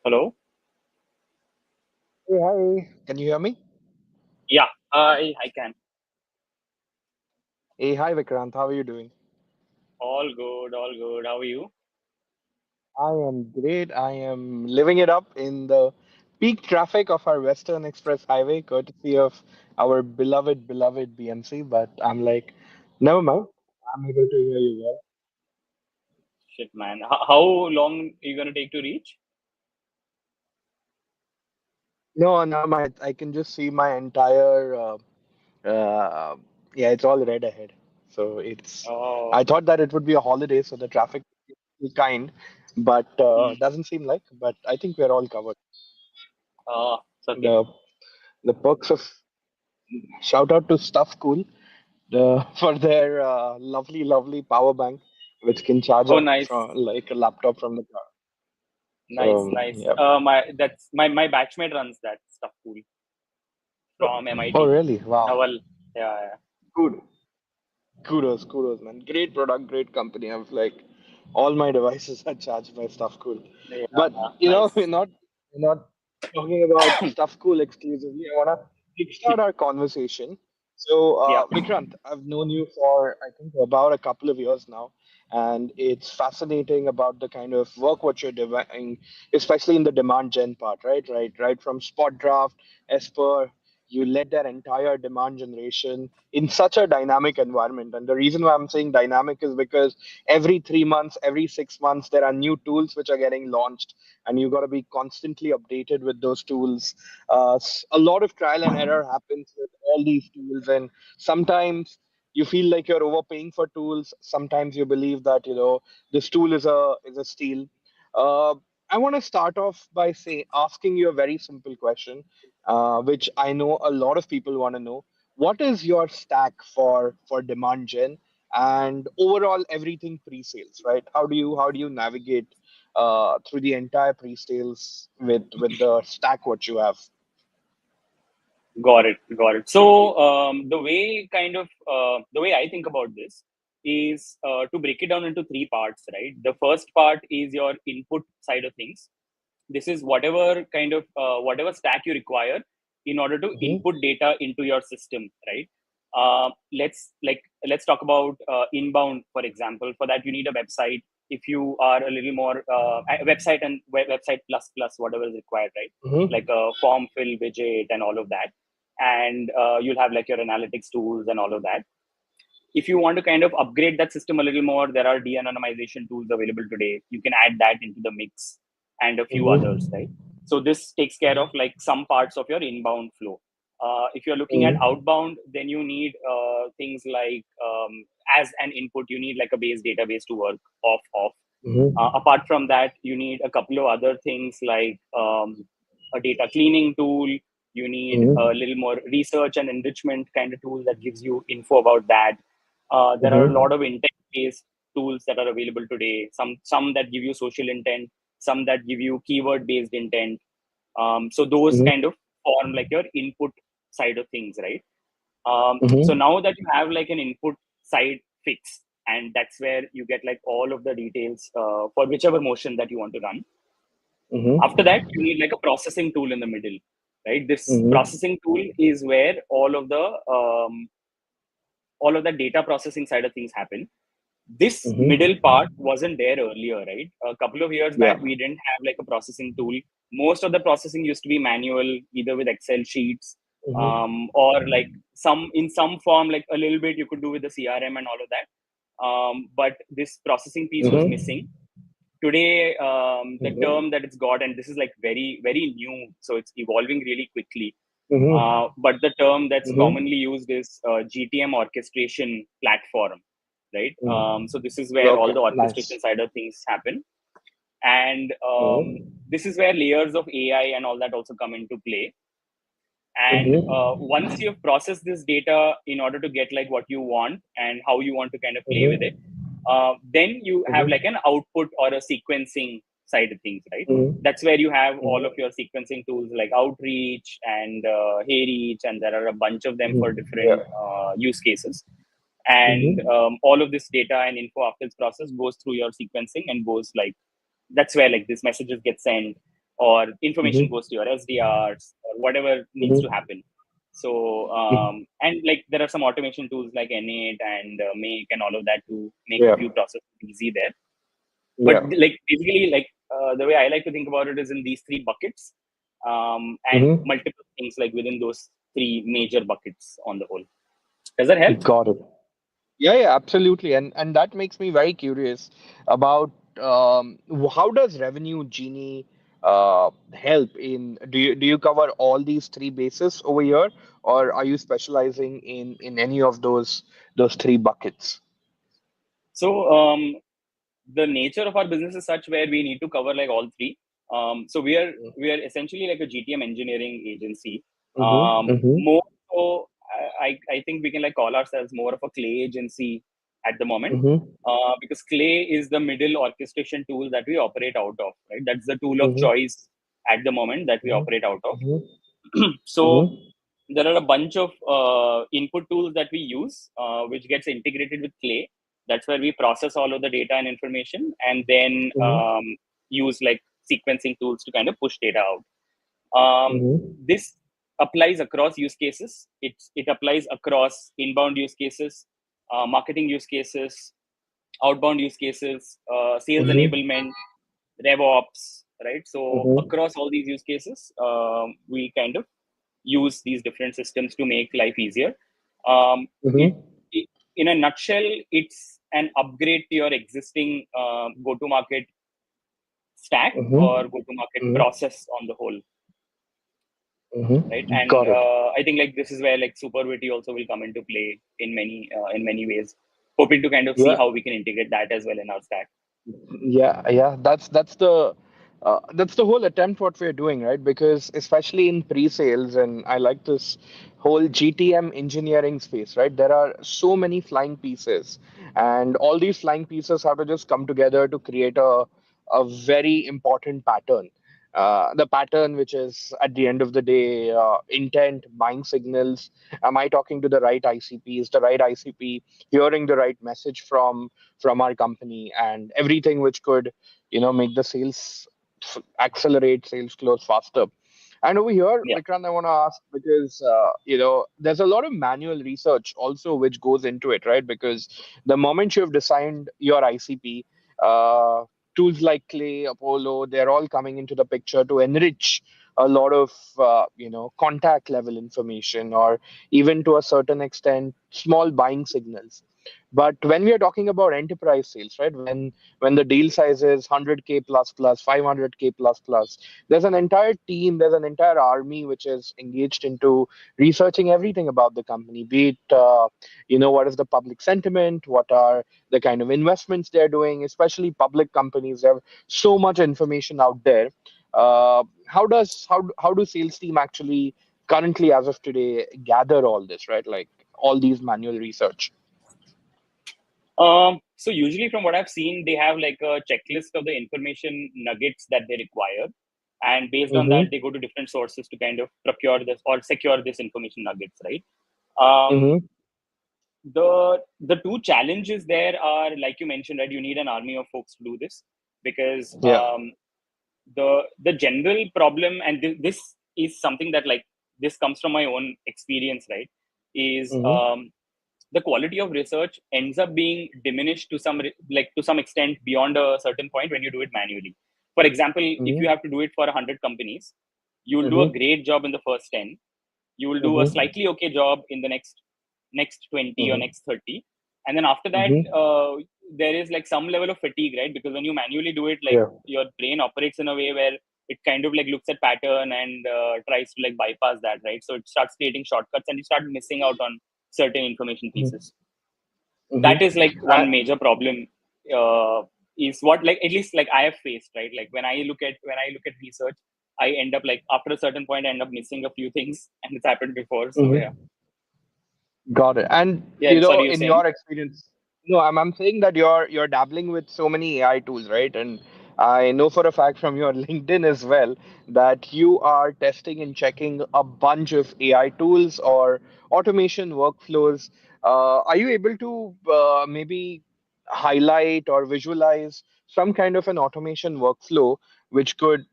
Hello. Hey, hi. Can you hear me? Yeah, I can. Hey, hi, Vikrant. How are you doing? All good, all good. How are you? I am great. I am living it up in the peak traffic of our Western Express Highway, courtesy of our beloved BMC. But I'm like, never mind. I'm able to hear you well. Shit, man. How long are you gonna take to reach? No, now I can just see my entire. Uh, yeah, it's all red ahead. So it's. Oh, I thought that it would be a holiday, so the traffic would be kind, but hmm. doesn't seem like. But I think we're all covered. It's okay. The the perks of shout out to Stuff Cool for their lovely power bank, which can charge Oh, up nice, from like a laptop from the car. nice, So nice. yeah. My batchmate runs that stuff cool from Oh MIT. really? Wow. Well, yeah, yeah. Good. Kudos, man. Great product, great company. I've like all my devices are charged by Stuff Cool. Yeah, But nice. we're not talking about Stuff Cool exclusively. I wanna kickstart our conversation. So Yeah, Vikrant, I've known you for I think about a couple of years now, and it's fascinating about the kind of work what you're doing, especially in the demand gen part, right? Right from spot draft, as per you led their entire demand generation in such a dynamic environment. And the reason why I'm saying dynamic is because every 3 months, every 6 months, there are new tools which are getting launched, and you got to be constantly updated with those tools. A lot of trial and error happens with all these tools, and sometimes you feel like you're overpaying for tools. Sometimes you believe that this tool is a steal. Uh, I want to start off by asking you a very simple question, which I know a lot of people want to know. What is your stack for demand gen and overall everything pre-sales, right? How do you navigate through the entire pre-sales with the stack what you have? got it, got it. So the way I think about this is to break it down into three parts, right? The first part is your input side of things. This is whatever stack you require in order to Mm-hmm. input data into your system, right? Let's talk about inbound, for example. For that, you need a website. If you are a little more a website and website plus plus whatever is required, right? Like Mm-hmm. a form fill widget and all of that, and you'll have like your analytics tools and all of that. If you want to kind of upgrade that system a little more, there are de-anonymization tools available today. You can add that into the mix and a few others, right? Mm-hmm. So this takes care of like some parts of your inbound flow. If you're looking at Mm-hmm. outbound, then you need things like as an input, you need like a base database to work off. Mm-hmm. Apart from that, you need a couple of other things like a data cleaning tool. You need a Mm-hmm. little more research and enrichment kind of tool that gives you info about that. There are a lot Mm-hmm. of intent-based tools that are available today. Some that give you social intent, some that give you keyword-based intent. So those Mm-hmm. kind of form like your input side of things, right? So Mm-hmm. now that you have like an input side fix, and that's where you get like all of the details for whichever motion that you want to run. After that, you need like a processing tool in the middle, right? This Mm-hmm. processing tool is where all of the data processing side of things happen. This middle Mm-hmm. part wasn't there earlier, right? A couple of years back, Yeah. we didn't have like a processing tool. Most of the processing used to be manual, either with Excel sheets, Mm-hmm. or like some in some form, like a little bit you could do with the CRM and all of that. But this processing piece was missing. Mm-hmm. Today, the term Mm-hmm. that it's got, and this is like very new, so it's evolving really quickly. Mm-hmm. But the term that's commonly Mm-hmm. used is GTM orchestration platform, right? So Mm-hmm. this is where all Okay. the orchestration Nice. side of things happen, and Mm-hmm. this is where layers of AI and all that also come into play. And once Mm-hmm. you've processed this data in order to get like what you want and how you want to kind of play with it, Mm-hmm. then you have like an Mm-hmm. output or a sequencing side of things, right? Mm-hmm. That's where you have all of Mm-hmm. your sequencing tools like Outreach and HeyReach, and there are a bunch of them for Mm-hmm. different Yeah. use cases. and Mm-hmm. all of this data and info after it's processed goes through your sequencing and goes like, that's where like these messages get sent or information Mm-hmm. goes to your SDRs or whatever needs to Mm-hmm. happen. So and like there are some automation tools like N8 and Make and all of that to make a Yeah. few processes easy there. But Yeah. like basically like the way I like to think about it is in these three buckets, and Mm-hmm. multiple things like within those three major buckets on the whole. Does that help? Got it. Yeah, yeah, absolutely. And that makes me very curious about how does Revenue Genie help in do you cover all these three bases over here, or are you specializing in any of those three buckets? So the nature of our business is such where we need to cover like all three. So we are essentially like a GTM engineering agency. Mm-hmm. Mm-hmm. More so, I think we can like call ourselves more of a Clay agency at the moment, Mm-hmm. because Clay is the middle orchestration tool that we operate out of. Right, that's the tool of Mm-hmm. choice at the moment that we operate out of. Mm-hmm. So Mm-hmm. there are a bunch of input tools that we use, which gets integrated with Clay. That's where we process all of the data and information, and then use like sequencing tools to kind of push data out. Mm-hmm. This applies across use cases. It applies across inbound use cases, marketing use cases, outbound use cases, sales Mm-hmm. enablement, RevOps, right? So Mm-hmm. across all these use cases, we kind of use these different systems to make life easier. Um, it, Mm-hmm. it, in a nutshell, it's an upgrade to your existing go-to-market stack or Mm-hmm. go-to-market Mm-hmm. process on the whole, right? Mm-hmm. And Got it. I think like this is where like Superwitty also will come into play in many ways. Hoping to kind of see Yeah. how we can integrate that as well in our stack. Yeah, yeah, that's the whole attempt what we're doing, right? Because especially in pre-sales, and I like this whole GTM engineering space, right? There are so many flying pieces, and all these flying pieces have to just come together to create a very important pattern. The pattern, which is at the end of the day, intent, buying signals. Am I talking to the right ICP? Is the right ICP hearing the right message from our company, and everything which could make the sales accelerate sales close faster. And over here, Yeah. Vikrant, I want to ask because there's a lot of manual research also which goes into it, right? Because the moment you've designed your ICP, uh, tools like Clay, Apollo, they're all coming into the picture to enrich a lot of contact level information, or even to a certain extent small buying signals. But when we are talking about enterprise sales, right, when the deal size is 100K plus plus 500K plus plus, there's an entire team, there's an entire army which is engaged into researching everything about the company, be it what is the public sentiment, what are the kind of investments they're doing, especially public companies have so much information out there. How do sales team actually currently, as of today, gather all this, right, like all these manual research? So usually from what I've seen, they have like a checklist of the information nuggets that they require. And based on that, Mm-hmm. they go to different sources to kind of procure this or secure this information nuggets, right? Um, Mm-hmm. the two challenges there are, like you mentioned, right? You need an army of folks to do this because Yeah. the general problem, and this is something that like this comes from my own experience, right? Is Mm-hmm. the quality of research ends up being diminished to like to some extent beyond a certain point when you do it manually. For example, if you Mm-hmm. have to do it for 100 companies, you will do a Mm-hmm. great job in the first 10. You will do a Mm-hmm. slightly okay job in the next 20 or Mm-hmm. next 30, and then after that Mm-hmm. there is like some level of fatigue, right? Because when you manually do it, like Yeah. your brain operates in a way where it kind of like looks at pattern and tries to like bypass that, right? So it starts creating shortcuts and you start missing out on certain information Mm-hmm. pieces. That is Mm-hmm. like one major problem, uh, is what like at least like I have faced, right? Like when I look at research, I end up like after a certain point I end up missing a few things, and it's happened before. So yeah. Got it. And Yeah, sorry, you're in saying? your experience, no, I'm saying that you're dabbling with so many AI tools, right? And I know for a fact from your LinkedIn as well that you are testing and checking a bunch of AI tools or automation workflows. Are you able to maybe highlight or visualize some kind of an automation workflow which could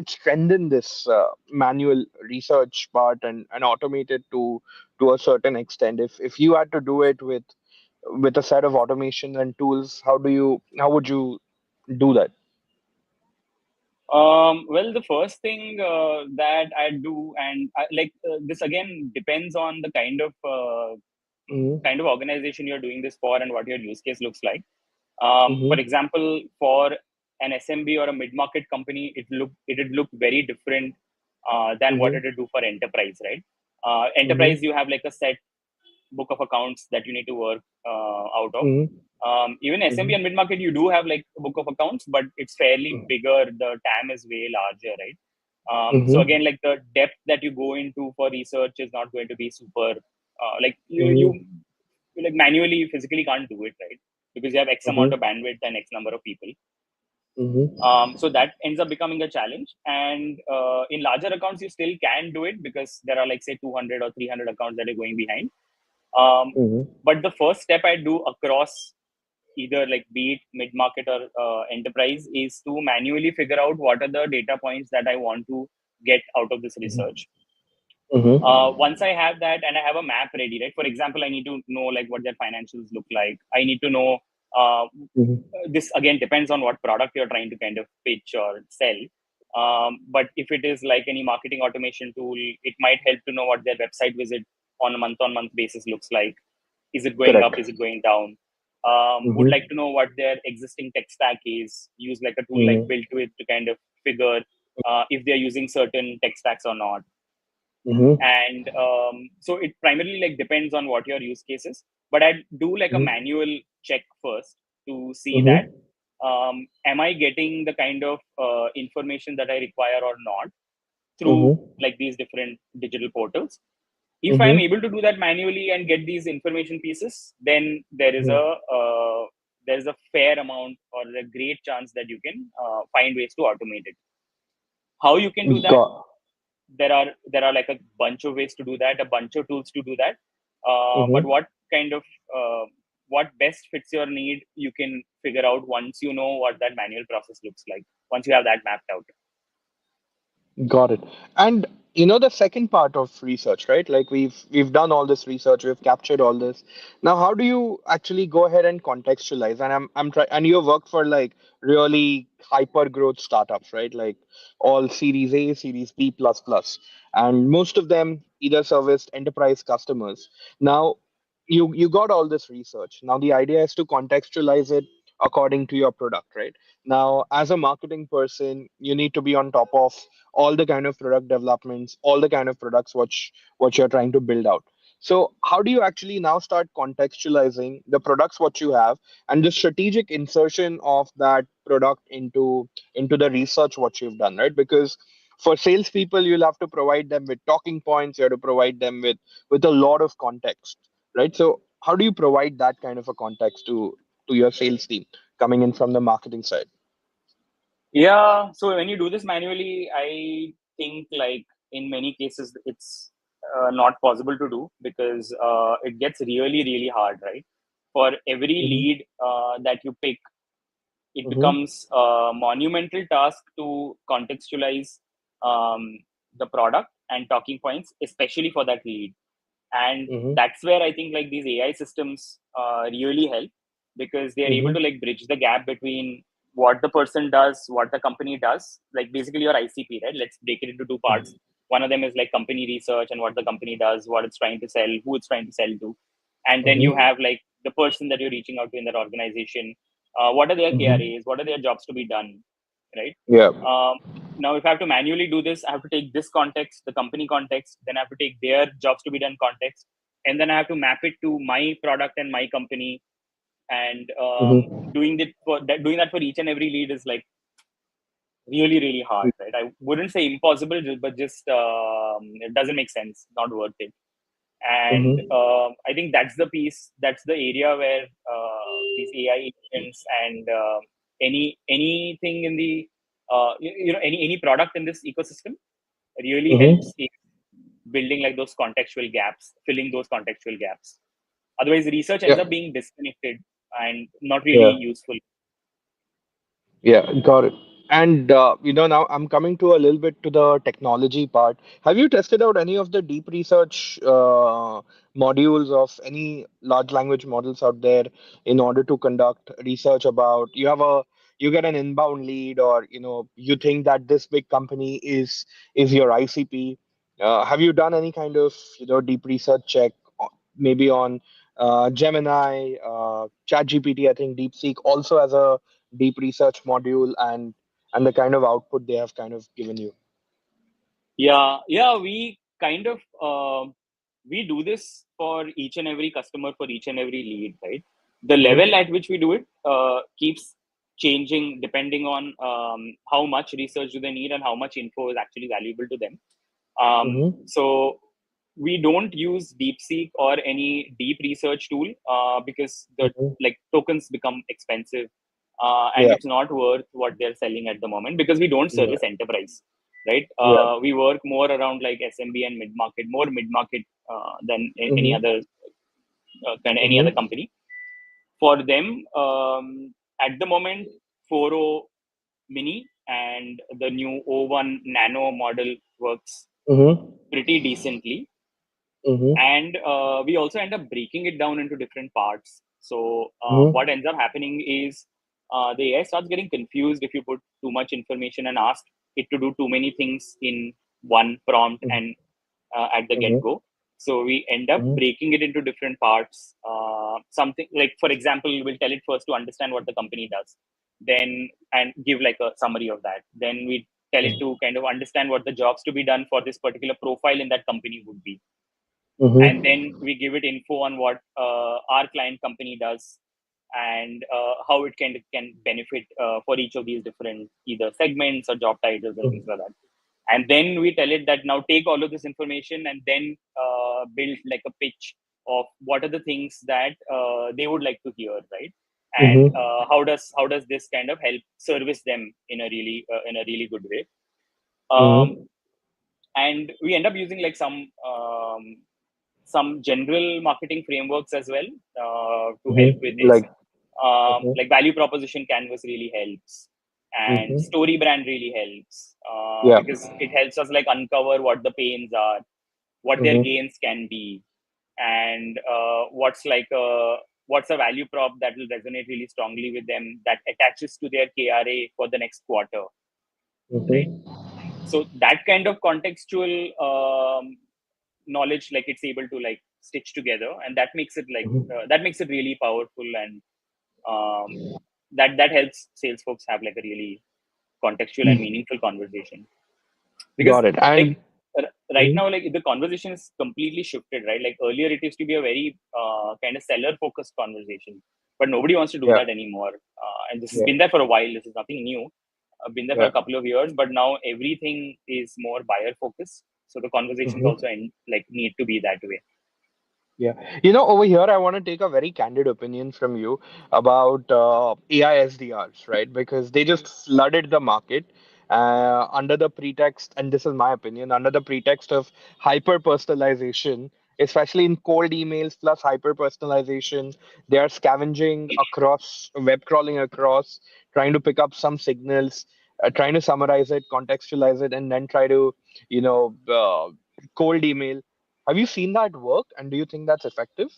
strengthen this manual research part and automate it to a certain extent? If you had to do it with a set of automation and tools, how would you do that? Well, the first thing that I do, and this again depends on the Mm-hmm. kind of organization you're doing this for and what your use case looks like. For Mm-hmm. example, for an SMB or a mid-market company, it'd look very different than what Mm-hmm. it'd do for enterprise, right? Mm-hmm. Enterprise, you have like a set book of accounts that you need to work out of. Mm-hmm. Even SMB and mid-market, you do have like a book of accounts, but it's fairly bigger. The TAM is way larger, right? So Mm-hmm. again, like the depth that you go into for research is not going to be super. Like Mm-hmm. you like manually, physically can't do it, right? Because you have X amount of Mm-hmm. bandwidth and X number of people. Mm-hmm. So that ends up becoming a challenge. And in larger accounts, you still can do it because there are like say 200 or 300 accounts that are going behind. Um, Mm-hmm. but the first step I do across either like be it mid market or enterprise is to manually figure out what are the data points that I want to get out of this research. Mm-hmm. Once I have that and I have a map ready, right? For example, I need to know like what their financials look like. I need to know. This again depends on what product you're trying to kind of pitch or sell. But if it is like any marketing automation tool, it might help to know what their website visit on month basis looks like. Is it going up? Correct. Is it going down? Would like Mm-hmm. to know what their existing tech stack is. Use like a tool like Mm-hmm. Build to it to kind of figure if they're using certain tech stacks or not. Mm-hmm. And so it primarily like depends on what your use case is. But I do like a manual check first to see that Mm-hmm. am I getting the kind of information that I require or not through Mm-hmm. like these different digital portals. If I'm Mm-hmm. able to do that manually and get these information pieces, then there's a fair amount or a great chance that you can find ways to automate it. How you can do that? Got. There are like a bunch of ways to do that, a bunch of tools to do that. But Mm-hmm. kind of uh, what best fits your need, you can figure out once you know what that manual process looks like. Once you have that mapped out. Got it. And the second part of research, right? Like we've done all this research, we've captured all this. Now, how do you actually go ahead and contextualize? And I'm trying, and you work for like really hyper growth startups, right? Like all Series A, Series B plus plus, and most of them either serviced enterprise customers. Now, you got all this research. Now the idea is to contextualize it according to your product, right? Now, as a marketing person, you need to be on top of all the kind of product developments, all the kind of products what you're trying to build out. So how do you actually now start contextualizing the products what you have and the strategic insertion of that product into the research what you've done, right? Because for salespeople, you'll have to provide them with talking points, you have to provide them with a lot of context, right? So how do you provide that kind of a context to your sales team coming in from the marketing side? Yeah. So when you do this manually, I think like in many cases it's not possible to do because it gets really, really hard, right? For every Mm-hmm. lead that you pick, it Mm-hmm. becomes a monumental task to contextualize the product and talking points, especially for that lead. And Mm-hmm. that's where I think like these AI systems really help because they are able to Mm-hmm. like bridge the gap between what the person does, what the company does, like basically your ICP, right? Let's break it into two parts. One of them is like company research and what the company does, what it's trying to sell, who it's trying to sell to. And then you Mm-hmm. have like the person that you're reaching out to in their organization. What are their Mm-hmm. KRAs? What are their jobs to be done, right? Yeah. Um, Now, if I have to manually do this, I have to take this context, the company context, then I have to take their jobs to be done context, and then I have to map it to my product and my company. And Mm-hmm. doing that for each and every lead is like really, really hard, right? I wouldn't say impossible, but just it doesn't make sense, not worth it. And Mm-hmm. I think that's the area where these AI agents and anything in the any product in this ecosystem really helps Mm-hmm. in building like those contextual gaps, filling those contextual gaps. Otherwise, research ends Yeah. up being disconnected and not really Yeah. useful. Yeah, got it. And now I'm coming to a little bit to the technology part. Have you tested out any of the deep research modules of any large language models out there in order to conduct research about you get an inbound lead, or you think that this big company is your ICP. Have you done any kind of deep research check, maybe on Gemini, ChatGPT? I think DeepSeek also has a deep research module, and the kind of output they have kind of given you. Yeah, we kind of we do this for each and every customer, for each and every lead, right? The level Mm-hmm. at which we do it keeps changing depending on how much research do they need and how much info is actually valuable to them. Mm-hmm. So we don't use DeepSeek or any deep research tool because the Mm-hmm. like tokens become expensive, and Yeah. it's not worth what they're selling at the moment because we don't Yeah. service enterprise, right? Yeah. We work more around like SMB and mid market, more mid market than any Mm-hmm. other any other Mm-hmm. company. For them, at the moment, 4.0 mini and the new O1 nano model works Mm-hmm. pretty decently, Mm-hmm. and we also end up breaking it down into different parts. So what Mm-hmm. ends up happening is the AI starts getting confused if you put too much information and ask it to do too many things in one prompt and at the get Mm-hmm. go. So we end up Mm-hmm. breaking it into different parts. Something like, for example, we'll tell it first to understand what the company does, then and give like a summary of that. Then we tell it to kind of understand what the jobs to be done for this particular profile in that company would be, and Mm-hmm. then we give it info on what our client company does and how it can benefit for each of these different either segments or job titles and things like that. And then we tell it that now take all of this information and then build like a pitch of what are the things that they would like to hear, right? And Mm-hmm. how does this kind of help service them in a really good way. um, Mm-hmm. and we end up using like some general marketing frameworks as well to help with Mm-hmm. this. Like. Mm-hmm. Like value proposition canvas really helps, and Mm-hmm. story brand really helps Yeah. because it helps us like uncover what the pains are, what their Mm-hmm. gains can be, and what's a value prop that will resonate really strongly with them that attaches to their KRA for the next quarter, right? Mm-hmm. So that kind of contextual knowledge, like it's able to like stitch together, and that makes it really powerful, and um, that helps sales folks have like a really contextual and Mm-hmm. meaningful conversation. Because Got it. like And right now, like the conversation is completely shifted, right? Like earlier it used to be a very kind of seller focused conversation, but nobody wants to do yeah. that anymore, and this has Yeah. been there for a while. This is nothing new. I've been there for Yeah. a couple of years, but now everything is more buyer focused, so the conversations also Mm-hmm. need to be that way. Yeah. Over here, I want to take a very candid opinion from you about AI SDRs, right? Because they just flooded the market under the pretext, and this is my opinion, under the pretext of hyper personalization, especially in cold emails plus hyper personalization. They are scavenging across, web crawling across, trying to pick up some signals, trying to summarize it, contextualize it, and then try to, cold email. Have you seen that work, and do you think that's effective?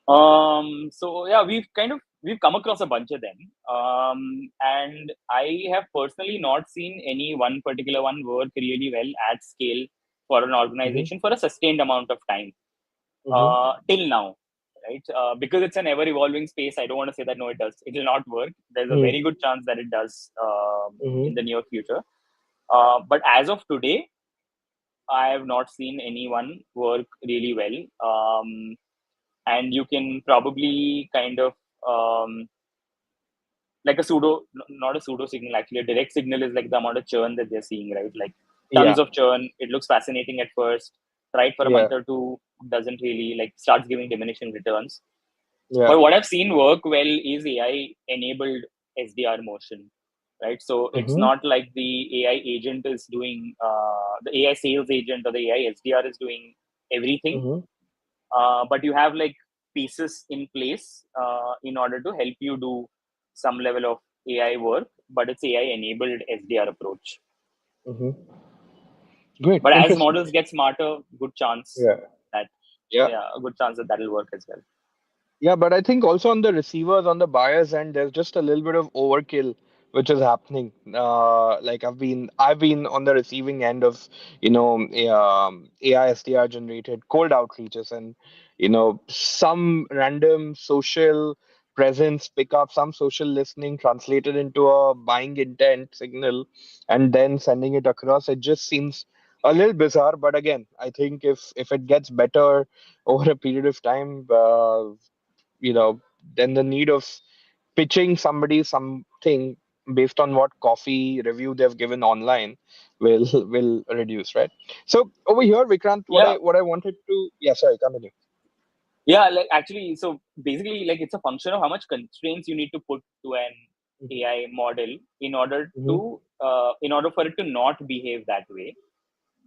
So yeah, we've come across a bunch of them, and I have personally not seen any one particular one work really well at scale for an Mm-hmm. organization for a sustained amount of time Mm-hmm. till now, right? Because it's an ever evolving space. I don't want to say that no, it does. It will not work. There's a very good chance that it does in the Mm-hmm. near future. But as of today, I have not seen anyone work really well. And you can probably kind of um, like a not a pseudo signal, actually a direct signal is like the amount of churn that they're seeing, right? Like tons Yeah. of churn, it looks fascinating at first, right? For a Yeah. month or two, doesn't really like starts giving diminishing returns. Yeah. But what I've seen work well is AI enabled SDR motion, right? So it's Mm-hmm. not like the AI agent is doing the AI sales agent or the AI SDR is doing everything. Mm-hmm. but you have like pieces in place in order to help you do some level of AI work, but it's AI enabled SDR approach. Hmm. Great, But as interesting. models get smarter, good chance Yeah, that, yeah. yeah, a good chance that that'll work as well. Yeah, but I think also on the receivers, on the buyers end, there's just a little bit of overkill which is happening. Like I've been on the receiving end of, AI SDR generated cold outreaches, and some random social presence pickup, some social listening translated into a buying intent signal, and then sending it across. It just seems a little bizarre, but again, I think if it gets better over a period of time, then the need of pitching somebody something based on what coffee review they've given online will will reduce, right? So over here, Vikrant, what Yeah, I wanted to, yeah, sorry, continue. yeah, like actually, so basically, like it's a function of how much constraints you need to put to an AI model Hmm. in order for it to not behave that way.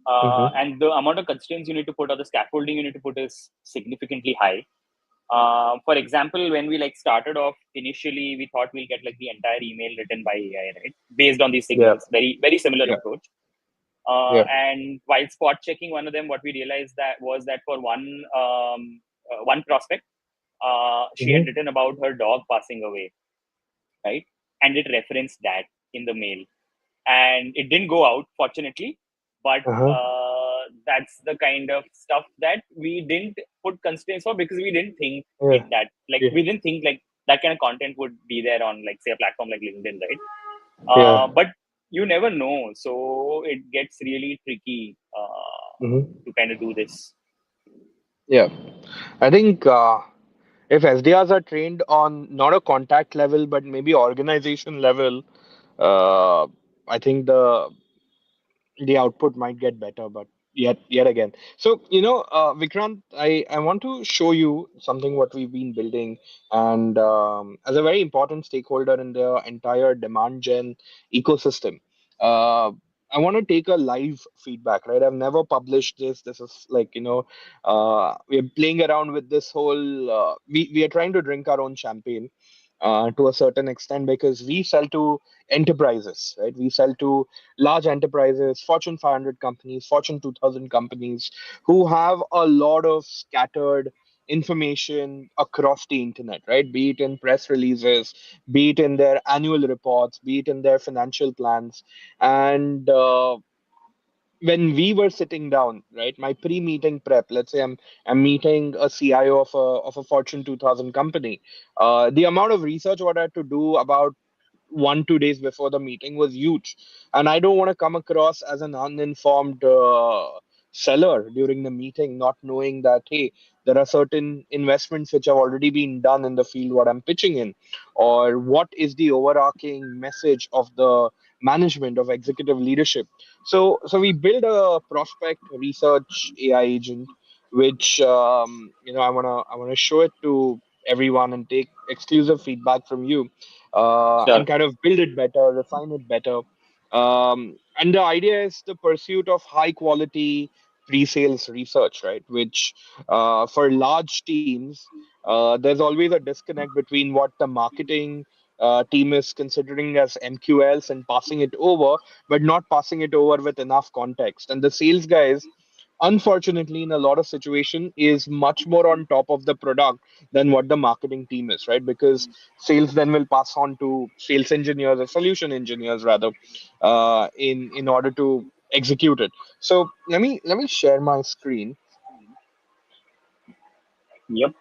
Hmm. And the amount of constraints you need to put or the scaffolding you need to put is significantly high. For example, when we like started off initially, we thought we'll get like the entire email written by AI, right? Based on these Yeah, signals, very very similar yeah, approach. yeah. And while spot checking one of them, what we realized that was that for one prospect, she had Hmm. written about her dog passing away, right? And it referenced that in the mail, and it didn't go out, fortunately. But Uh-huh. that's the kind of stuff that we didn't put constraints for because we didn't think Yeah, it that like yeah, we didn't think like that kind of content would be there on like say a platform like LinkedIn, right? yeah. But you never know, so it gets really tricky Hmm. to kind of do this. Yeah, I think if SDRs are trained on not a contact level but maybe organization level, uh, I think the output might get better, but yet again. So, Vikrant, I want to show you something what we've been building, and as a very important stakeholder in the entire demand gen ecosystem, uh, I want to take a live feedback, right? I've never published this. This is like, we're playing around with this whole. We are trying to drink our own champagne to a certain extent because we sell to enterprises, right? We sell to large enterprises, Fortune 500 companies, Fortune 2000 companies who have a lot of scattered information across the internet, right? Be it in press releases, be it in their annual reports, be it in their financial plans. And when we were sitting down, right, my pre-meeting prep, let's say I'm meeting a CIO of a Fortune 2000 company, the amount of research what I had to do about 1 2 days before the meeting was huge, and I don't want to come across as an uninformed seller during the meeting, not knowing that hey, there are certain investments which have already been done in the field what I'm pitching in, or what is the overarching message of the management of executive leadership. So we build a prospect research AI agent, which I wanna show it to everyone and take exclusive feedback from you, Sure. and kind of build it better, refine it better. And the idea is the pursuit of high quality pre-sales research, right? Which for large teams, there's always a disconnect between what the marketing team is considering as MQLs and passing it over, but not passing it over with enough context. And the sales guys, unfortunately, in a lot of situation, is much more on top of the product than what the marketing team is, right? Because sales then will pass on to sales engineers or solution engineers rather, in order to execute it. So let me share my screen. Yep.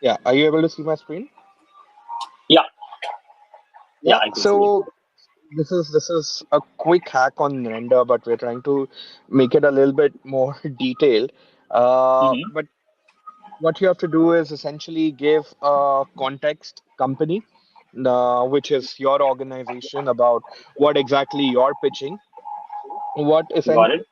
Yeah, are you able to see my screen? Yeah. Yeah, Yeah. I can see it. So this is a quick hack on render, but we're trying to make it a little bit more detailed. Mm-hmm. But what you have to do is essentially give a context company, which is your organization, about what exactly you're pitching, what Got it.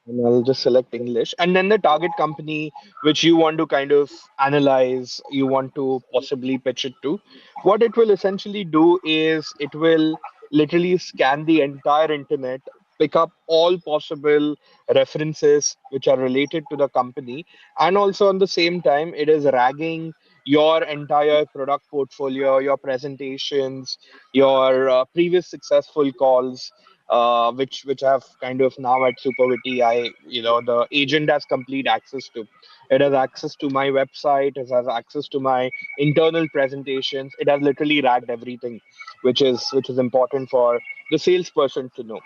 and I'll just select English, and then the target company which you want to kind of analyze, you want to possibly pitch it to. What it will essentially do is it will literally scan the entire internet, pick up all possible references which are related to the company, and also on the same time, it is ragging your entire product portfolio, your presentations, your previous successful calls. Which have kind of now at Supervity, the agent has complete access to. It has access to my website. It has access to my internal presentations. It has literally ragged everything, which is important for the salesperson to know,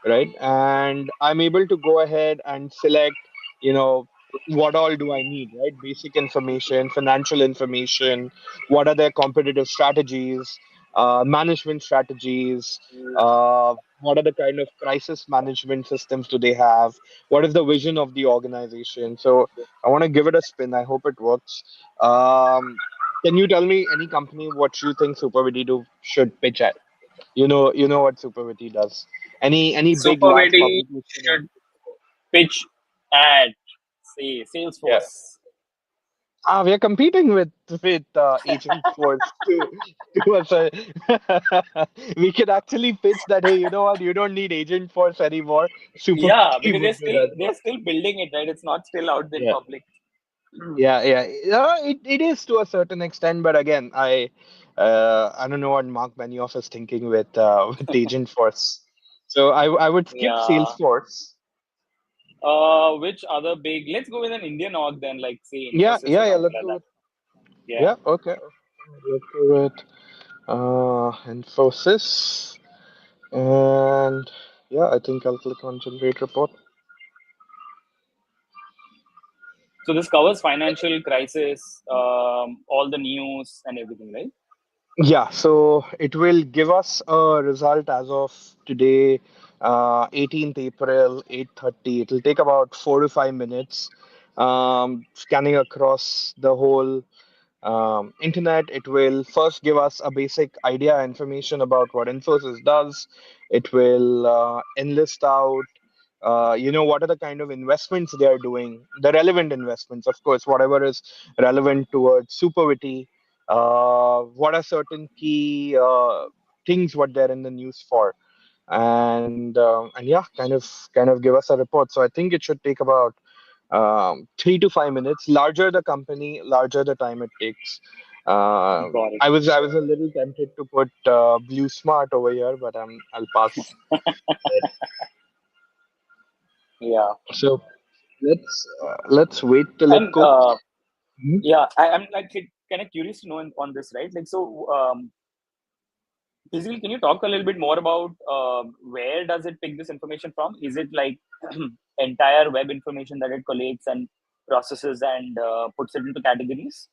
right? And I'm able to go ahead and select, you know, what all do I need, right? Basic information, financial information, what are their competitive strategies, management strategies, what are the kind of crisis management systems do they have, what is the vision of the organization. So I want to give it a spin. I hope it works. Can you tell me any company what you think Supervity do should pitch at? You know what Supervity does. Any big, large Supervity public listed should pitch at, say, yeah. Salesforce. We are competing with Agent Force to us. We could actually pitch that, hey, you know what? You don't need Agent Force anymore. Yeah, Supervity because would do that. they're still building it, right? It's not still out in Yeah, public. yeah. It is to a certain extent, but again, I don't know what Mark Benioff is thinking with Agent Force. So I would skip Yeah. Salesforce. Which other big? Let's go with an Indian org then, like say Yeah, Infosys or yeah. something Let's like go that. with Yeah. yeah. Okay, let's go with Infosys. And yeah, I think I'll click on generate report. So this covers financial crisis, all the news and everything, right? Yeah, so it will give us a result as of today, 18th April, 8:30. It'll take about 4 to 5 minutes, scanning across the whole internet. It will first give us a basic idea information about what Infosys does. It will enlist out, what are the kind of investments they are doing, the relevant investments, of course, whatever is relevant towards Supervity. What are certain key things what they're in the news for, and yeah, kind of give us a report. So I think it should take about 3 to 5 minutes. Larger the company, larger the time it takes. Got it. I was a little tempted to put Blue Smart over here, but I'll pass it. Yeah. So let's wait till it And cooks. Mhm. yeah, I'm like kind of curious to know on this, right? Like, so basically, can you talk a little bit more about where does it pick this information from? Is it like entire web information that it collects and processes and puts it into categories?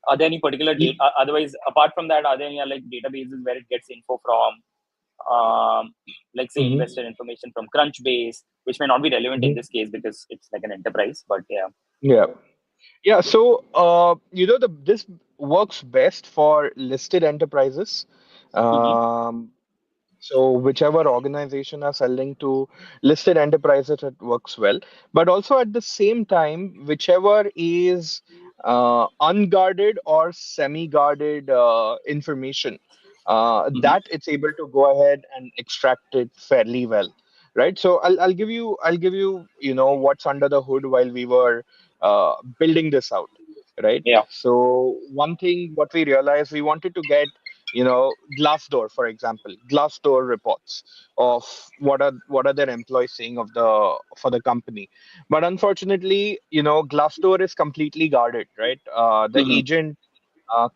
Are there any particular data? Ye- Otherwise, apart from that, are there any like databases where it gets info from? Like say mhm, investor information from Crunchbase, which may not be relevant in mhm. this case because it's like an enterprise. But yeah. Yeah, yeah. So this works best for listed enterprises. Hmm. Um, So whichever organization are selling to listed enterprises, it works well. But also at the same time, whichever is unguarded or semi-guarded information, Hmm. that it's able to go ahead and extract it fairly well, right? So I'll give you what's under the hood while we were building this out, right? Yeah. So one thing what we realized, we wanted to get Glassdoor, for example, Glassdoor reports of what are their employees saying of the for the company. But unfortunately, Glassdoor is completely guarded, right? The Hmm. agent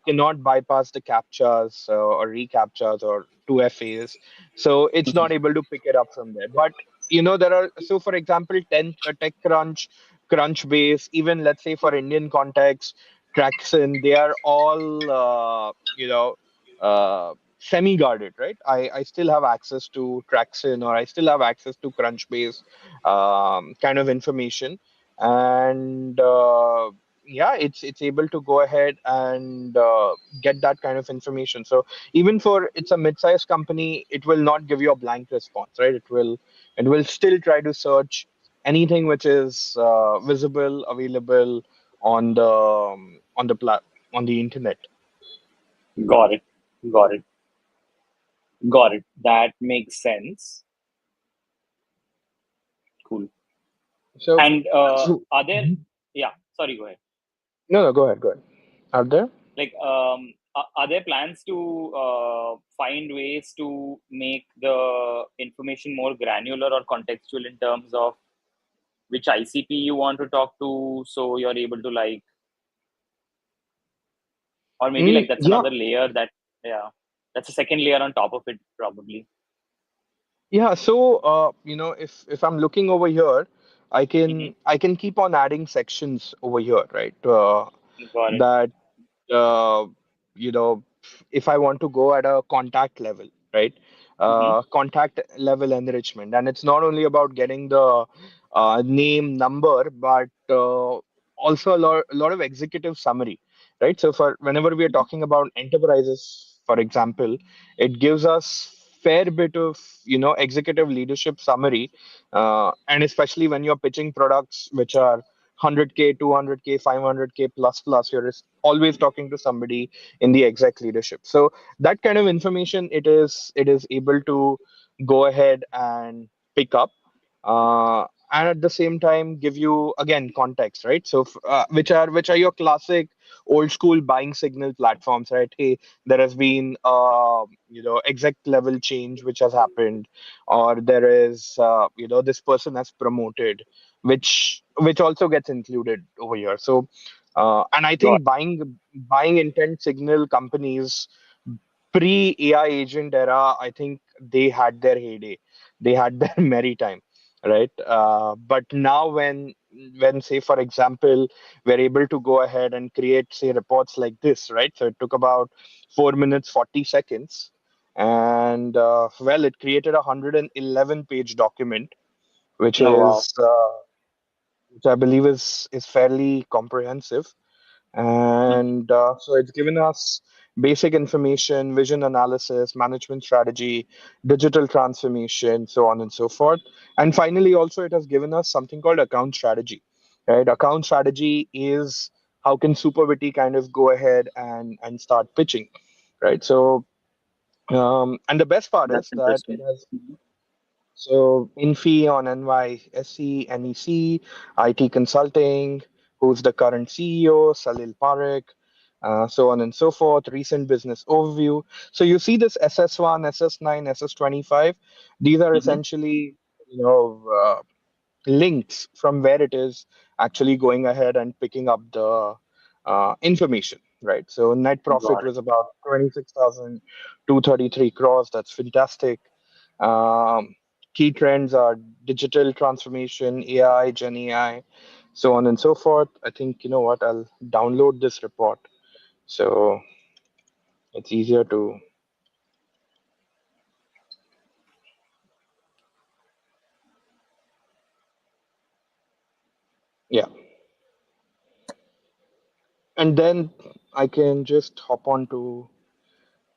cannot bypass the captchas or recaptchas or 2FAs, so it's not able to pick it up from there. But there are, so for example, TechCrunch, Crunchbase, even let's say for Indian context, Traxon, they are all semi-guarded, right? I still have access to Traxon, or I still have access to Crunchbase kind of information, and yeah, it's able to go ahead and get that kind of information. So even for it's a mid-sized company, it will not give you a blank response, right? It will still try to search anything which is visible, available on the internet. Got it. Got it. Got it. That makes sense. Cool. So, And so are there? Mhm. Yeah. Sorry. Go ahead. No, no, go ahead, go ahead. Are there? Like, are there plans to find ways to make the information more granular or contextual in terms of which ICP you want to talk to, so you're able to like, or maybe like that's Yeah, another layer that, yeah, that's a second layer on top of it probably. yeah. So, if I'm looking over here, I can keep on adding sections over here, right? Got it. That uh, you know, if I want to go at a contact level, right? Mm-hmm. Contact level enrichment, and it's not only about getting the name, number, but also a lot of executive summary, right? So for whenever we are talking about enterprises, for example, it gives us fair bit of executive leadership summary, and especially when you're pitching products which are 100K, 200K, 500K plus plus, you're always talking to somebody in the exec leadership. So that kind of information it is able to go ahead and pick up, and at the same time give you again context, right? So which are your classic old school buying signal platforms, right? Hey, there has been exec level change which has happened, or there is this person has promoted, which also gets included over here. So and I Got think buying intent signal companies pre AI agent era, I think they had their heyday, they had their merry time, right? But now when say for example we're able to go ahead and create say reports like this, right? So it took about 4 minutes 40 seconds, and well, it created a 111 page document, which it. Oh wow. is which I believe is fairly comprehensive. Mm-hmm. And so it's given us basic information, vision analysis, management strategy, digital transformation, so on and so forth. And finally, also, it has given us something called account strategy, right? Account strategy is how can Superwitty kind of go ahead and start pitching, right? So, and the best part is That's that it interesting. has so Infi on NYSE, NEC, IT Consulting, who's the current CEO, Salil Parekh, so on and so forth, recent business overview. So you see this SS1, SS9, SS25. These are Mm-hmm. essentially, you know, links from where it is actually going ahead and picking up the information, right? So net profit Got it. was about 26,233 crores. That's fantastic. Um, Key trends are digital transformation, AI, Gen AI, so on and so forth. I think, you know what, I'll download this report so it's easier to, yeah. And then I can just hop on to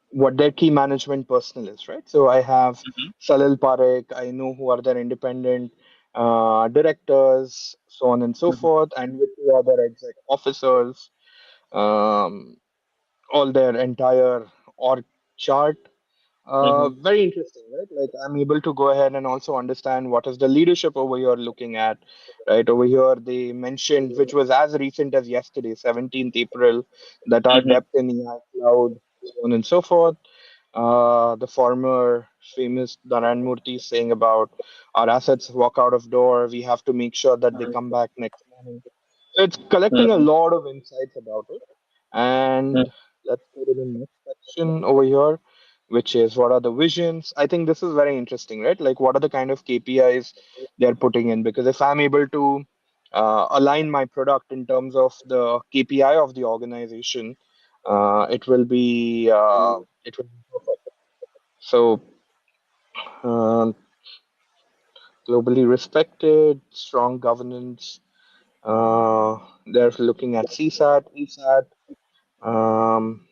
what their key management personnel is, right? So I have Mm-hmm. Salil Parekh, I know who are their independent directors, so on and so Mm-hmm. forth, and with the other exec officers, um, all their entire org chart. Mm-hmm. Very interesting, right? Like I'm able to go ahead and also understand what is the leadership over here looking at, right? Over here, they mentioned, which was as recent as yesterday, 17th April, that our Mm-hmm. depth in AI cloud, so on and so forth. The former famous Dharan Murthy saying about our assets walk out of door, we have to make sure that they come back next morning. So it's collecting a Mm-hmm. lot of insights about it. And let's go to the next section over here, which is what are the visions. I think this is very interesting, right? Like what are the kind of KPIs they're putting in? Because if I'm able to align my product in terms of the KPI of the organization, it will be perfect. So uh, globally respected, strong governance. They're looking at CSAT, ESAT. Um,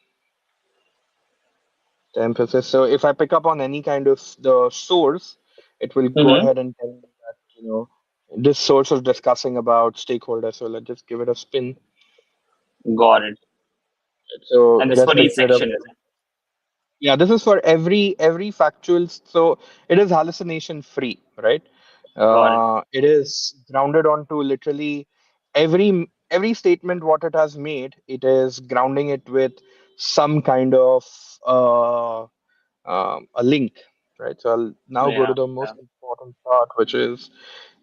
the emphasis. So if I pick up on any kind of the source, it will go Mm-hmm. ahead and tell me that, this source was discussing about stakeholders. So let's just give it a spin. Got it. So And it this has for each picked it up. section, is it? Yeah, this is for every factual. So it is hallucination free, right? Got it. It is grounded onto literally every statement what it has made. It is grounding it with some kind of uh, a link, right? So I'll now go to Yeah, the yeah. most important part, which is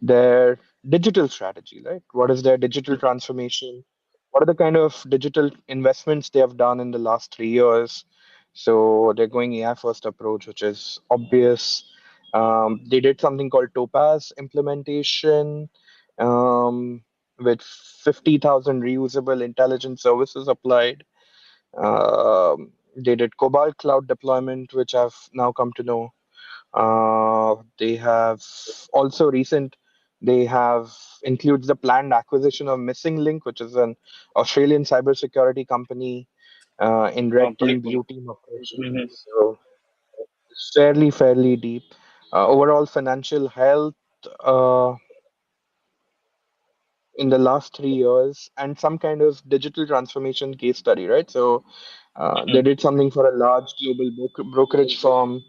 their digital strategy, right? What is their digital transformation? What are the kind of digital investments they have done in the last 3 years? So they're going AI first approach, which is obvious. They did something called Topaz implementation with 50,000 reusable intelligent services applied. They did Cobalt Cloud deployment, which I've now come to know. They have also recent. They have includes the planned acquisition of Missing Link, which is an Australian cybersecurity company in Oh, Red pretty Team, cool. Blue Team operations. Hmm. So it's fairly deep. Overall financial health uh, in the last 3 years, and some kind of digital transformation case study, right? So they did something for a large global brokerage firm.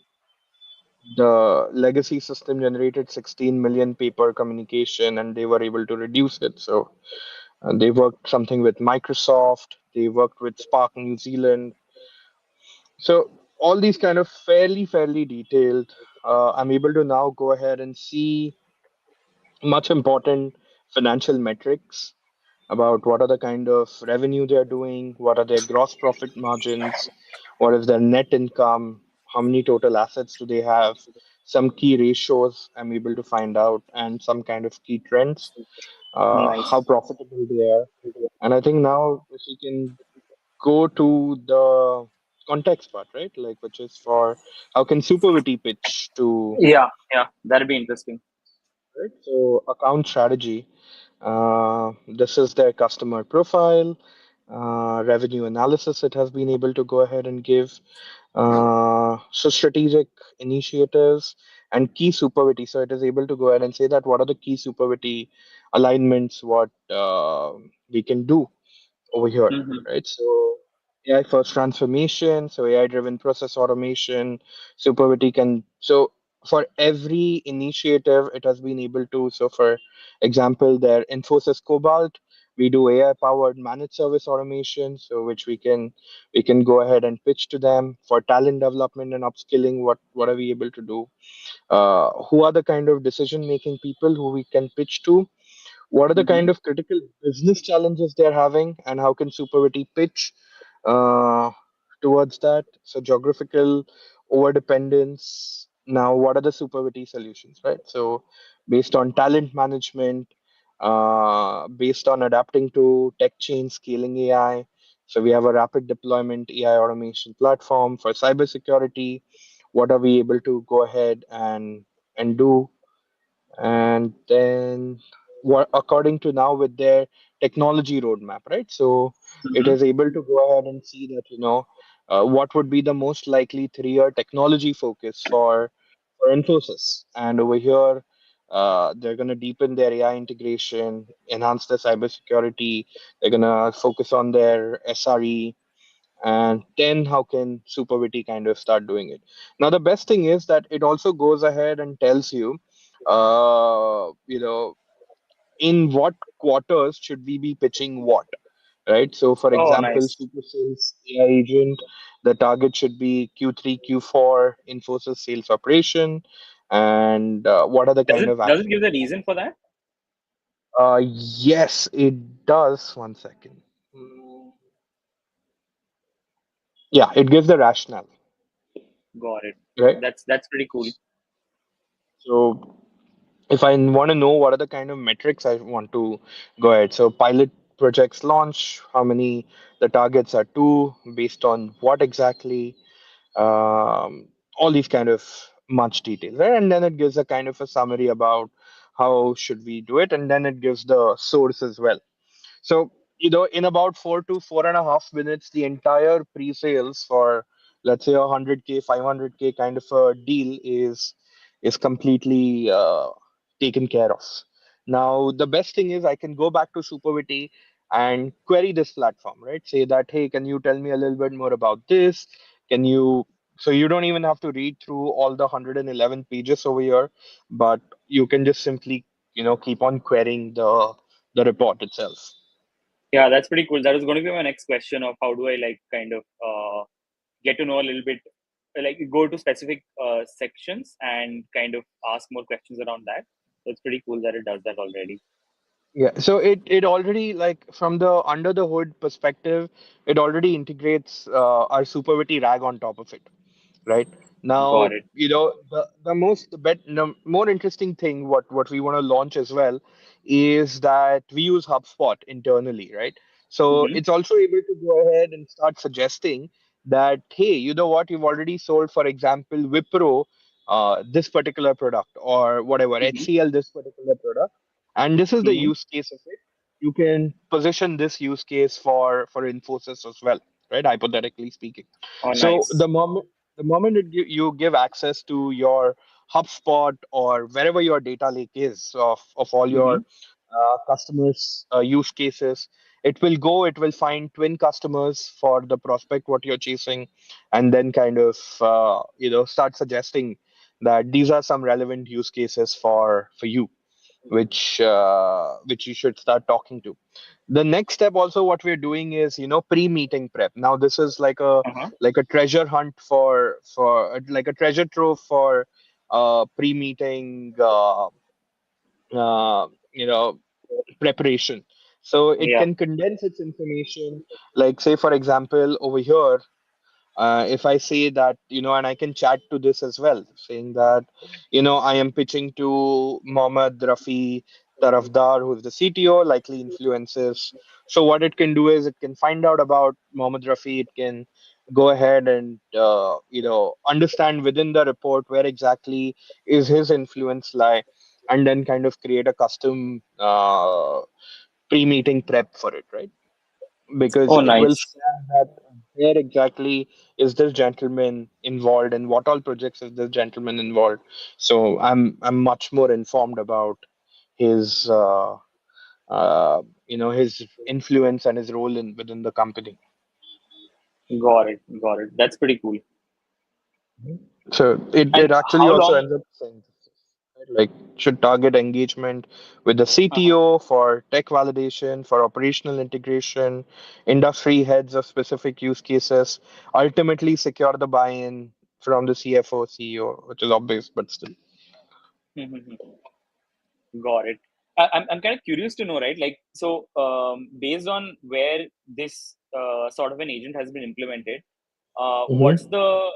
The legacy system generated 16 million paper communication and they were able to reduce it. So they worked something with Microsoft, they worked with Spark New Zealand. So all these kind of fairly detailed. I'm able to now go ahead and see much important financial metrics about what are the kind of revenue they're doing, what are their gross profit margins, what is their net income, how many total assets do they have, some key ratios I'm able to find out, and some kind of key trends, how Nice. profitable they are. And I think now if we can go to the context part, right? Like which is for how can Supervity pitch to, Yeah, yeah. That'd be interesting. right? So account strategy. This is their customer profile, revenue analysis. It has been able to go ahead and give so strategic initiatives and key supervity. So it is able to go ahead and say that what are the key supervity alignments, what we can do over here, Hmm. right? So AI first transformation, so AI driven process automation, Supervity can so for every initiative it has been able to. So for example, their Infosys Cobalt, we do AI powered managed service automation, so which we can go ahead and pitch to them for talent development and upskilling. What are we able to do? Who are the kind of decision making people who we can pitch to? What are the Hmm. kind of critical business challenges they're having, and how can Supervity pitch uh, towards that? So geographical overdependence. Now, what are the Supervity solutions, right? So based on talent management, based on adapting to tech change, scaling AI. So we have a rapid deployment AI automation platform for cybersecurity. What are we able to go ahead and do? And then what according to now with their technology roadmap, right? So it Hmm. is able to go ahead and see that what would be the most likely 3 year technology focus for Infosys. And over here they're going to deepen their AI integration, enhance their cybersecurity. They're going to focus on their SRE. And then how can Supervity kind of start doing it? Now the best thing is that it also goes ahead and tells you in what quarters should we be pitching what, right? So for Oh, example, nice. super sales AI agent, the target should be Q3 Q4 Infosys sales operation. And what are the Does kind it of does it action? give the reason for that? Yes, it does. One second. Mm, yeah, it gives the rationale, Got it. right? That's pretty cool. So if I want to know what are the kind of metrics I want to go ahead. So pilot projects launch, how many the targets are two, based on what exactly, all these kind of much details, right? And then it gives a kind of a summary about how should we do it, and then it gives the source as well. So, in about 4 to 4.5 minutes, the entire pre-sales for, let's say, 100K, 500K kind of a deal is completely taken care of. Now, the best thing is I can go back to Supervity and query this platform, right? Say that, hey, can you tell me a little bit more about this? Can you? So you don't even have to read through all the 111 pages over here, but you can just simply, keep on querying the report itself. Yeah, that's pretty cool. That was going to be my next question of how do I like kind of get to know a little bit, like go to specific sections and kind of ask more questions around that. So it's pretty cool that it does that already. Yeah, so it already, like, from the under the hood perspective, it already integrates our Supervity RAG on top of it. Right now, Got it. the more interesting thing what we want to launch as well is that we use HubSpot internally, right? So Mm-hmm. it's also able to go ahead and start suggesting that, hey, you know what, you've already sold, for example, Wipro this particular product, or whatever, Mm-hmm. HCL this particular product, and this is the Mm-hmm. use case of it. You can position this use case for Infosys as well, right? Hypothetically speaking. Oh, So nice. the moment you give access to your HubSpot or wherever your data lake is of all Mm-hmm. your customers' use cases, it will find twin customers for the prospect what you're chasing, and then kind of start suggesting that these are some relevant use cases for you, which you should start talking to. The next step also what we're doing is, pre-meeting prep. Now this is Uh-huh. like a treasure hunt for like a treasure trove for pre-meeting uh, you know preparation. So it Yeah. can condense its information, like, say for example, over here, if I say that, and I can chat to this as well, saying that, I am pitching to Mohammad Rafi Tarafdar, who's the CTO, likely influences. So what it can do is it can find out about Mohammad Rafi. It can go ahead and, understand within the report where exactly is his influence lie, and then kind of create a custom pre-meeting prep for it, right? Because Oh, it will nice. scan that where exactly is this gentleman involved and what all projects is this gentleman involved. So I'm much more informed about his his influence and his role in within the company. Got it. Got it. That's pretty cool. So it And actually how also long? ends up saying this, right? Like, should target engagement with the Uh-huh. CTO for tech validation, for operational integration, industry heads of specific use cases, ultimately secure the buy-in from the CFO, CEO, which is obvious, but still. Got it. I'm kind of curious to know, right? Like, so based on where this sort of an agent has been implemented, uh, what's Mm-hmm. the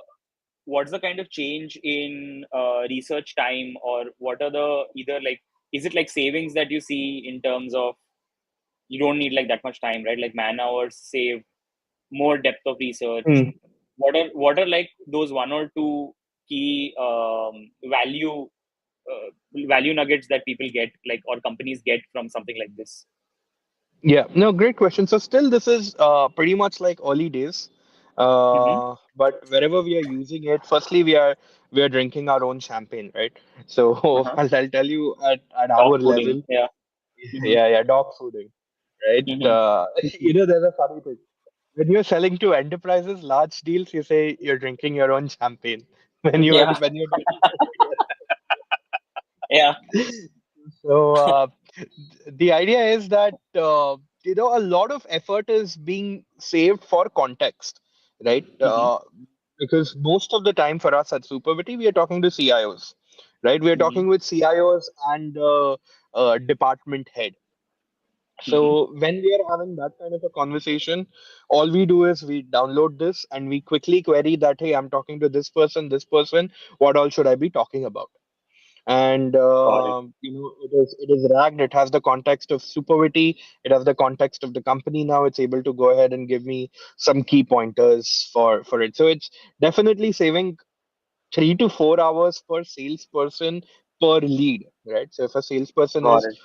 what's the kind of change in research time, or what are the either like is it like savings that you see in terms of you don't need like that much time, right? Like man hours save, more depth of research. What are like those one or two key value nuggets that people get like or companies get from something like this? Yeah, no, great question. So still, this is pretty much like early days, Mm-hmm. but wherever we are using it, firstly, we are drinking our own champagne, right? So Uh-huh. I'll tell you at Dog our fooding. level, Yeah. Mm-hmm. yeah, dog fooding, right? Mm-hmm. There's a funny thing. When you're selling to enterprises, large deals, you say you're drinking your own champagne. Yeah. When you're doing Yeah. so the idea is that a lot of effort is being saved for context, right? Mm-hmm. Because most of the time for us at Supervity, we are talking to CIOs, right? We are Mm-hmm. talking with CIOs and department head. Mm-hmm. So when we are having that kind of a conversation, all we do is we download this and we quickly query that, hey, I'm talking to this person. What all should I be talking about? And Got it. it is ragged. It has the context of Supervity. It has the context of the company. Now it's able to go ahead and give me some key pointers for it. So it's definitely saving 3 to 4 hours per salesperson per lead, right? So if a salesperson Got is it.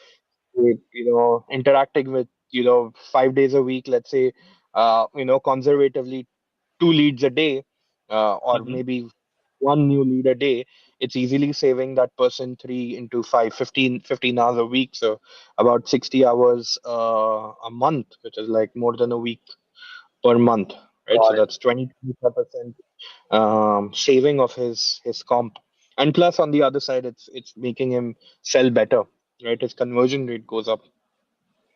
interacting with 5 days a week, let's say, conservatively 2 leads a day, or Mm-hmm. maybe one new lead a day, it's easily saving that person 3 into 5, 15 hours a week. So about 60 hours a month, which is like more than a week per month, right? So Got it. that's 20 25%. saving of his comp. And plus, on the other side, it's making him sell better, right? His conversion rate goes up.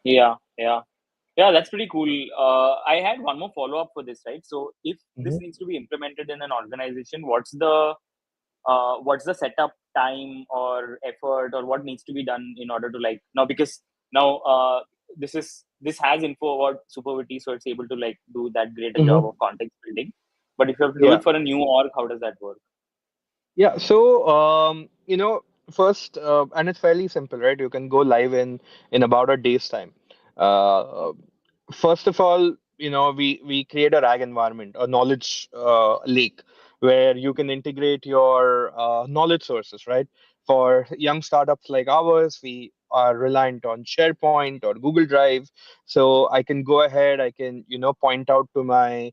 Yeah, yeah. Yeah, that's pretty cool. I had one more follow up for this, right? So if this Mhm. needs to be implemented in an organization, what's the setup time or effort, or what needs to be done in order to like now, because now this has info about supervity, so it's able to like do that greater job Mhm. of context building. But if you have to do Yeah. it for a new org, how does that work? Yeah, so first, and it's fairly simple, right? You can go live in about a day's time. Uh, First of all, we create a RAG environment, a knowledge lake, where you can integrate your knowledge sources, right? For young startups like ours, we are reliant on SharePoint or Google Drive. So I can go ahead, I can, point out to my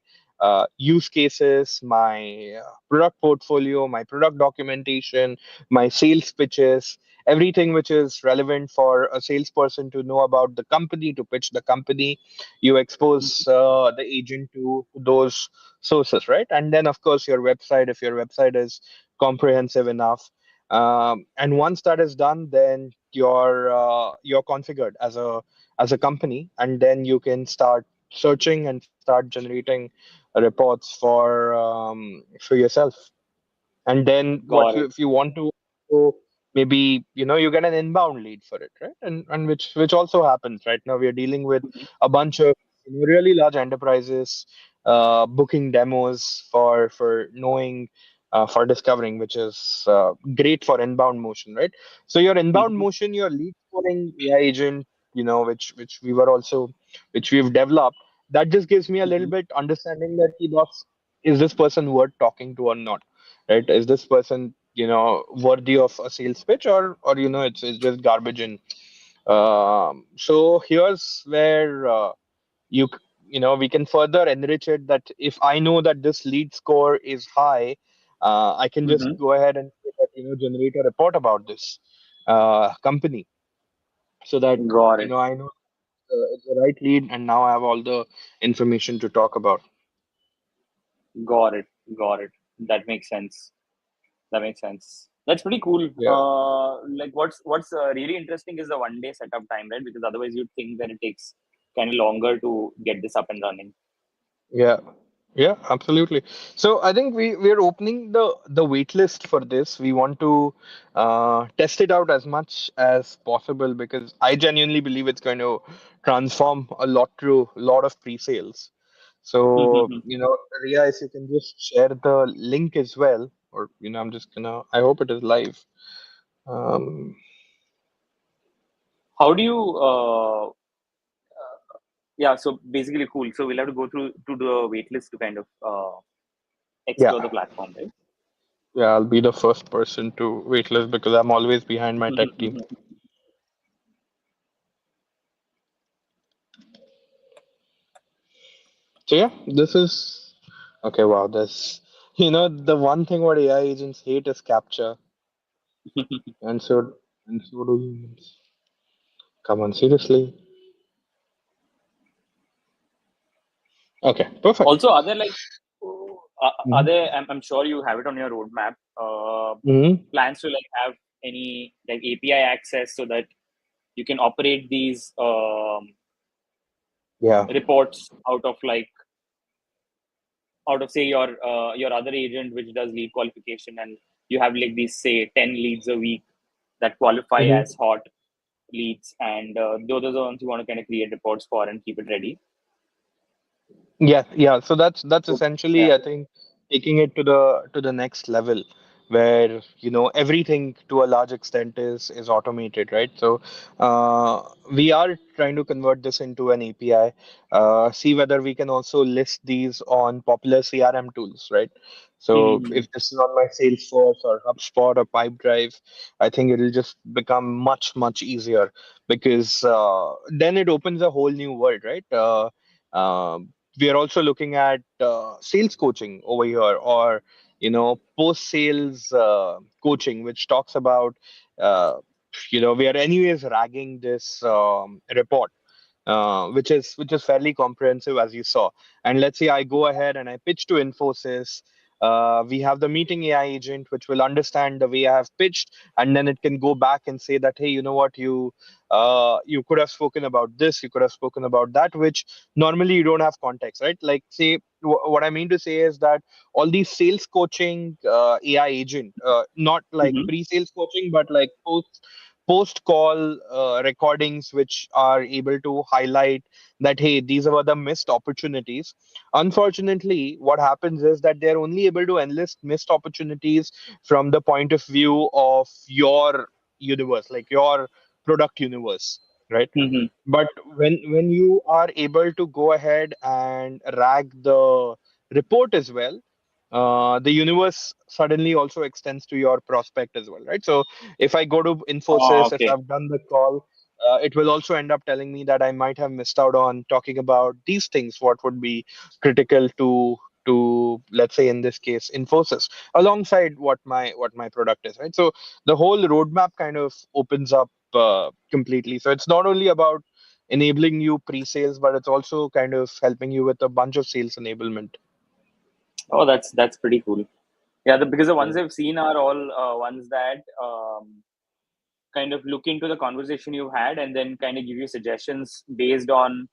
use cases, my product portfolio, my product documentation, my sales pitches, everything which is relevant for a salesperson to know about the company, to pitch the company. You expose the agent to those sources, right? And then, of course, your website, if your website is comprehensive enough. And once that is done, then you're configured as a company, and then you can start searching and start generating reports for yourself. And then Got it. if you want to, so maybe you get an inbound lead for it, right? And which also happens right now. We are dealing with Mhm. a bunch of really large enterprises booking demos for knowing, for discovering, which is great for inbound motion, right? So your inbound Mhm. motion, your lead scoring AI agent, which we were also, which we've developed, that just gives me a little Mhm. bit understanding that, boss, is this person worth talking to or not, right? Is this person, worthy of a sales pitch, or it's just garbage. And so here's where you c- we can further enrich it, that if I know that this lead score is high, I can just Mhm. go ahead and say that, generate a report about this company, so that Got it. I know it's the right lead, and now I have all the information to talk about. Got it. Got it. That makes sense. That makes sense. That's pretty cool. Yeah. Like what's really interesting is the 1 day setup time, right? Because otherwise you'd think that it takes kind of longer to get this up and running. Yeah, yeah, absolutely. So I think we're opening the wait list for this. We want to test it out as much as possible, because I genuinely believe it's going to transform a lot through a lot of pre-sales. So, Ria, if you can just share the link as well, or I'm just gonna. I hope it is live. Um, How do you? Yeah. So basically, cool. So we'll have to go through to the waitlist to kind of yeah, explore the platform, right? yeah, I'll be the first person to waitlist because I'm always behind my tech team. So yeah, this is okay. Wow, this the one thing what AI agents hate is capture, and so do humans. Come on, seriously. Okay, perfect. Also, are there like are Mm-hmm. there? I'm sure you have it on your roadmap. Hmm. Plans to like have any like API access so that you can operate these Yeah. reports out of say your other agent which does lead qualification, and you have like these say 10 leads a week that qualify as Hmm. hot leads, and those are the ones you want to kind of create reports for and keep it ready. Yeah, yeah. So that's So, yeah. essentially, I think, taking it to the next level, where everything to a large extent is automated, right? So we are trying to convert this into an API. See whether we can also list these on popular CRM tools, right? So Hmm. if this is on my Salesforce or HubSpot or Pipedrive, I think it'll just become much easier, because then it opens a whole new world, right? Um we are also looking at sales coaching over here, or post sales coaching, which talks about we are anyways ragging this report, which is fairly comprehensive, as you saw. And let's say I go ahead and I pitch to Infosys, We have the meeting AI agent, which will understand the way I have pitched, and then it can go back and say that, hey, you know what, you could have spoken about this, you could have spoken about that, which normally you don't have context, right? Like, say, what I mean to say is that all these sales coaching AI agent, not like Hmm. pre-sales coaching, but like post call recordings, which are able to highlight that, hey, these are the missed opportunities. Unfortunately, what happens is that they're only able to enlist missed opportunities from the point of view of your universe, like your product universe, right? Hmm. But when you are able to go ahead and rag the report as well, the universe suddenly also extends to your prospect as well, right? So if I go to Oh, Infosys, if okay. I've done the call, it will also end up telling me that I might have missed out on talking about these things, what would be critical to, let's say, in this case, Infosys, alongside what my product is, right? So the whole roadmap kind of opens up completely. So it's not only about enabling you pre-sales, but it's also kind of helping you with a bunch of sales enablement. Oh, that's pretty cool. Yeah, because the Yeah. ones I've seen are all ones that kind of look into the conversation you've had and then kind of give you suggestions based on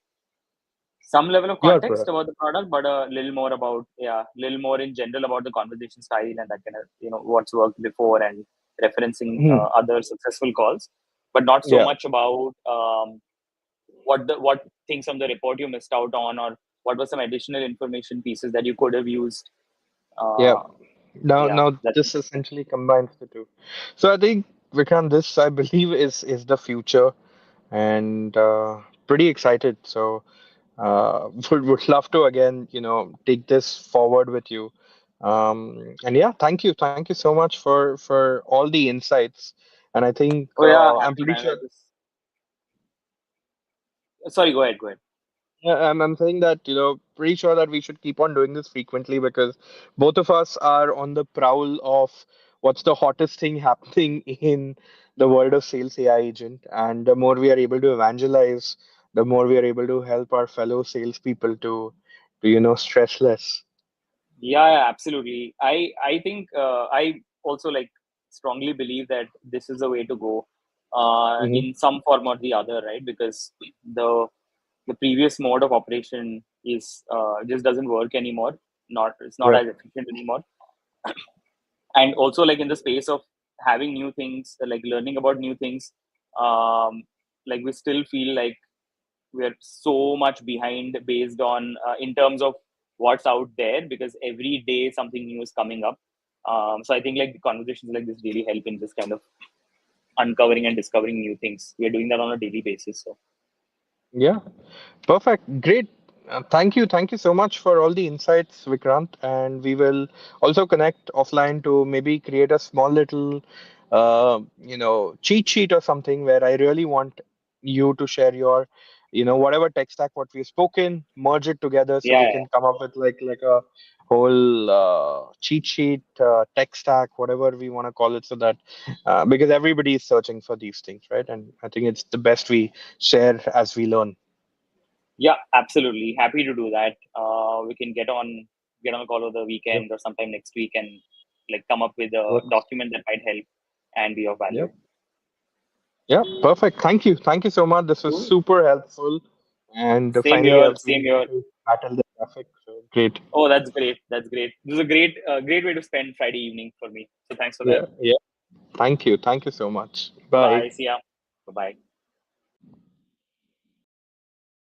some level of Your context product. about the product, but a little more about, yeah, a little more in general about the conversation style and that kind of, what's worked before and referencing Mhm. other successful calls, but not so Yeah. much about what things on the report you missed out on, or what were some additional information pieces that you could have used. Yeah. Uh, yeah, Now that's this interesting. essentially combines the two. So I think, Vikrant, this I believe is the future, and pretty excited. So would love to again, take this forward with you. And yeah, thank you so much for all the insights. And I think Oh yeah, I'm happy pretty man. sure. Sorry, go ahead, go ahead. Yeah, I'm saying that, pretty sure that we should keep on doing this frequently because both of us are on the prowl of what's the hottest thing happening in the world of sales AI agent. And the more we are able to evangelize, the more we are able to help our fellow salespeople to stress less. Yeah, absolutely. I think I also like strongly believe that this is the way to go, Hmm. in some form or the other, right? Because the the previous mode of operation is just doesn't work anymore. Not It's not Yeah. as efficient anymore. And also, like in the space of having new things, like learning about new things, um, like we still feel like we're so much behind based on, in terms of what's out there, because every day something new is coming up. So I think like the conversations like this really help in just kind of uncovering and discovering new things. We are doing that on a daily basis. So Yeah. Perfect. Great. Thank you so much for all the insights, Vikrant. And we will also connect offline to maybe create a small little, cheat sheet or something where I really want you to share your, whatever tech stack what we've spoken, merge it together so yeah, we yeah. can come up with like a whole cheat sheet, tech stack, whatever we want to call it, so that because everybody is searching for these things, right? And I think it's the best we share as we learn. Yeah, absolutely. Happy to do that. We can get on a call over the Yep. weekend or sometime next week and like come up with a Works. document that might help and be of value. Yep. Yeah, perfect. Thank you. Thank you so much. This was Cool. super helpful. And Same finally, here. I've been Same able here. to battle the traffic. So great. Oh, that's great. That's great. This is a great way to spend Friday evening for me. So thanks for that. Yeah. Yeah. Thank you. Thank you so much. Bye. Bye. See ya. Bye bye.